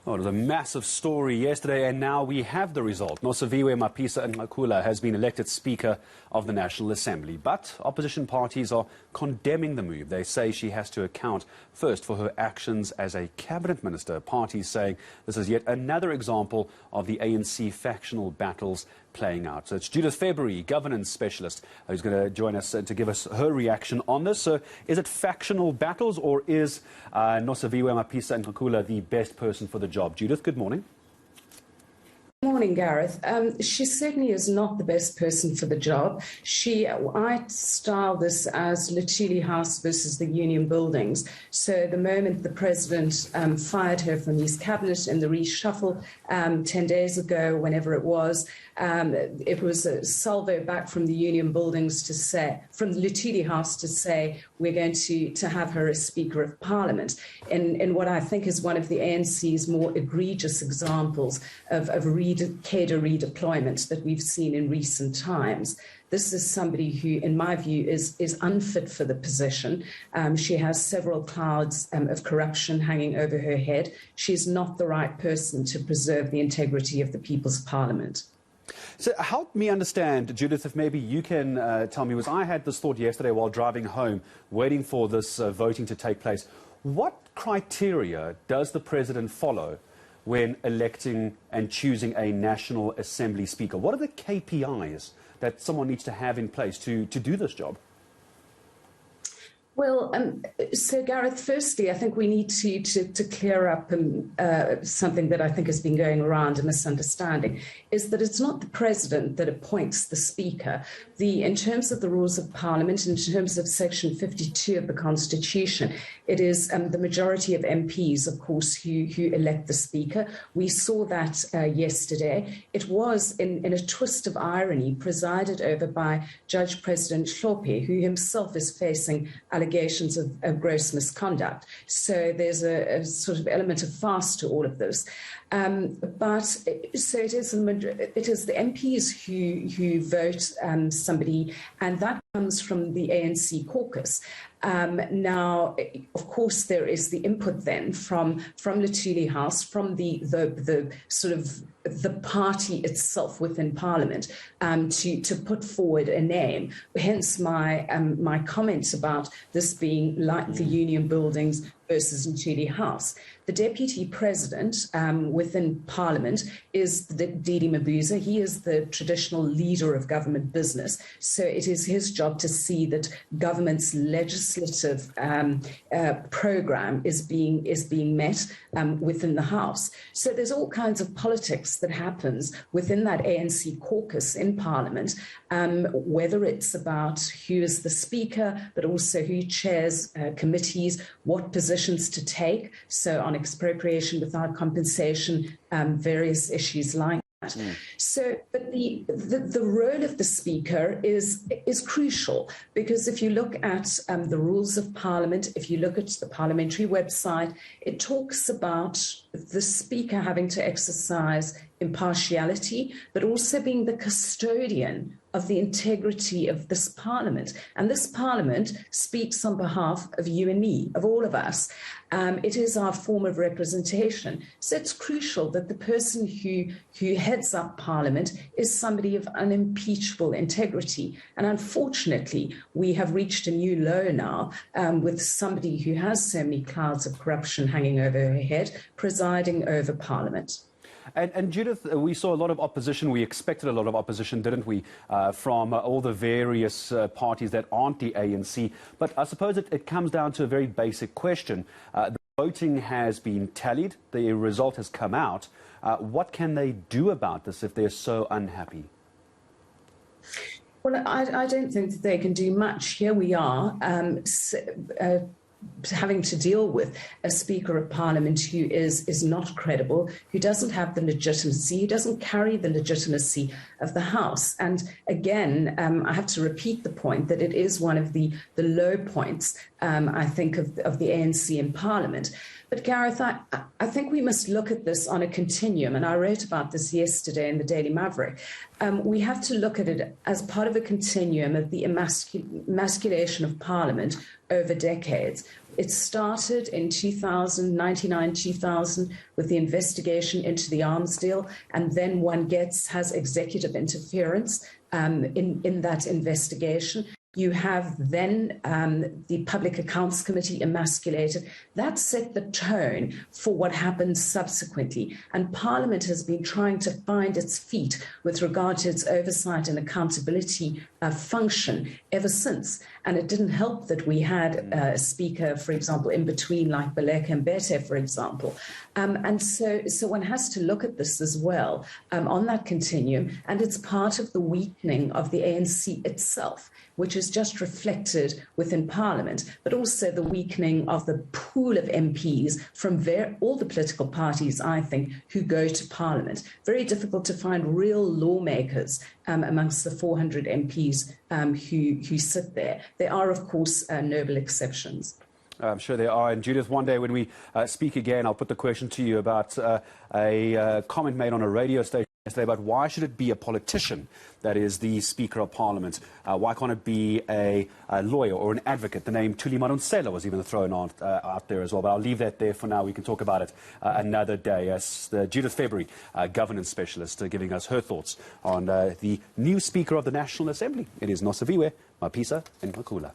Oh, it was a massive story yesterday, and now we have the result. Nosiviwe Mapisa-Nqakula has been elected Speaker of the National Assembly. But opposition parties are condemning the move. They say she has to account first for her actions as a cabinet minister. Parties saying this is yet another example of the ANC factional battles playing out. So it's Judith February, governance specialist, who's going to join us to give us her reaction on this. So is it factional battles, or is Nosiviwe Mapisa-Nqakula the best person for the job? Judith, good morning. Good morning, Gareth. She certainly is not the best person for the job. I style this as Luthuli House versus the Union Buildings. So the moment the president fired her from his cabinet in the reshuffle 10 days ago, whenever it was a salvo back from the Union Buildings to say, from the Luthuli House to say, we're going to have her as Speaker of Parliament in what I think is one of the ANC's more egregious examples of cadre redeployment that we've seen in recent times. This is somebody who, in my view, is unfit for the position. She has several clouds of corruption hanging over her head. She's not the right person to preserve the integrity of the People's Parliament. So help me understand, Judith, if maybe you can tell me, because I had this thought yesterday while driving home, waiting for this voting to take place. What criteria does the president follow when electing and choosing a National Assembly Speaker? What are the KPIs that someone needs to have in place to do this job? Well, so Gareth, firstly, I think we need to clear up something that I think has been going around, a misunderstanding, is that it's not the president that appoints the speaker. In terms of the rules of parliament, in terms of section 52 of the Constitution, it is the majority of MPs, of course, who elect the speaker. We saw that yesterday. It was, in a twist of irony, presided over by Judge President Hlophe, who himself is facing allegations of gross misconduct. So there's a sort of element of farce to all of this. So it is the MPs who vote somebody, and that comes from the ANC caucus. Now, of course, there is the input then from Luthuli House, from the sort of the party itself within Parliament, to put forward a name. Hence my comments about this being like the Union Buildings versus Luthuli House. The Deputy President within Parliament is Didi Mabuza. He is the traditional leader of government business. So it is his job to see that government's legislative program is being met within the House. So there's all kinds of politics that happens within that ANC caucus in Parliament, whether it's about who is the Speaker, but also who chairs committees, what positions to take. So on expropriation without compensation, various issues like that. So, but the role of the Speaker is crucial, because if you look at the rules of Parliament, if you look at the parliamentary website, it talks about the Speaker having to exercise impartiality, but also being the custodian of the integrity of this Parliament. And this Parliament speaks on behalf of you and me, of all of us. It is our form of representation. So it's crucial that the person who heads up Parliament is somebody of unimpeachable integrity. And unfortunately, we have reached a new low now with somebody who has so many clouds of corruption hanging over her head, presiding over Parliament. And Judith, we saw a lot of opposition. We expected a lot of opposition, didn't we, from all the various parties that aren't the ANC. But I suppose it comes down to a very basic question. The voting has been tallied. The result has come out. What can they do about this if they're so unhappy? Well, I don't think that they can do much. Here we are, having to deal with a Speaker of Parliament who is not credible, who doesn't have the legitimacy, who doesn't carry the legitimacy of the House. And again, I have to repeat the point that it is one of the low points, I think, of the ANC in Parliament. But Gareth, I think we must look at this on a continuum, and I wrote about this yesterday in the Daily Maverick. We have to look at it as part of a continuum of the emasculation of Parliament over decades. It started in 2000, 2000, with the investigation into the arms deal, and then one has executive interference in that investigation. You have then the Public Accounts Committee emasculated. That set the tone for what happened subsequently. And Parliament has been trying to find its feet with regard to its oversight and accountability function ever since. And it didn't help that we had a speaker, for example, in between, like Baleka Mbete, for example. And so one has to look at this as well on that continuum. And it's part of the weakening of the ANC itself, which is just reflected within Parliament, but also the weakening of the pool of MPs from all the political parties, I think, who go to Parliament. Very difficult to find real lawmakers amongst the 400 MPs who sit there. There are, of course, noble exceptions. I'm sure there are. And Judith, one day when we speak again, I'll put the question to you about a comment made on a radio station yesterday about why should it be a politician that is the Speaker of Parliament? Why can't it be a lawyer or an advocate? The name Thuli Madonsela was even thrown out there as well. But I'll leave that there for now. We can talk about it another day. As Judith February, governance specialist, giving us her thoughts on the new Speaker of the National Assembly. It is Nosiviwe Mapisa-Nqakula.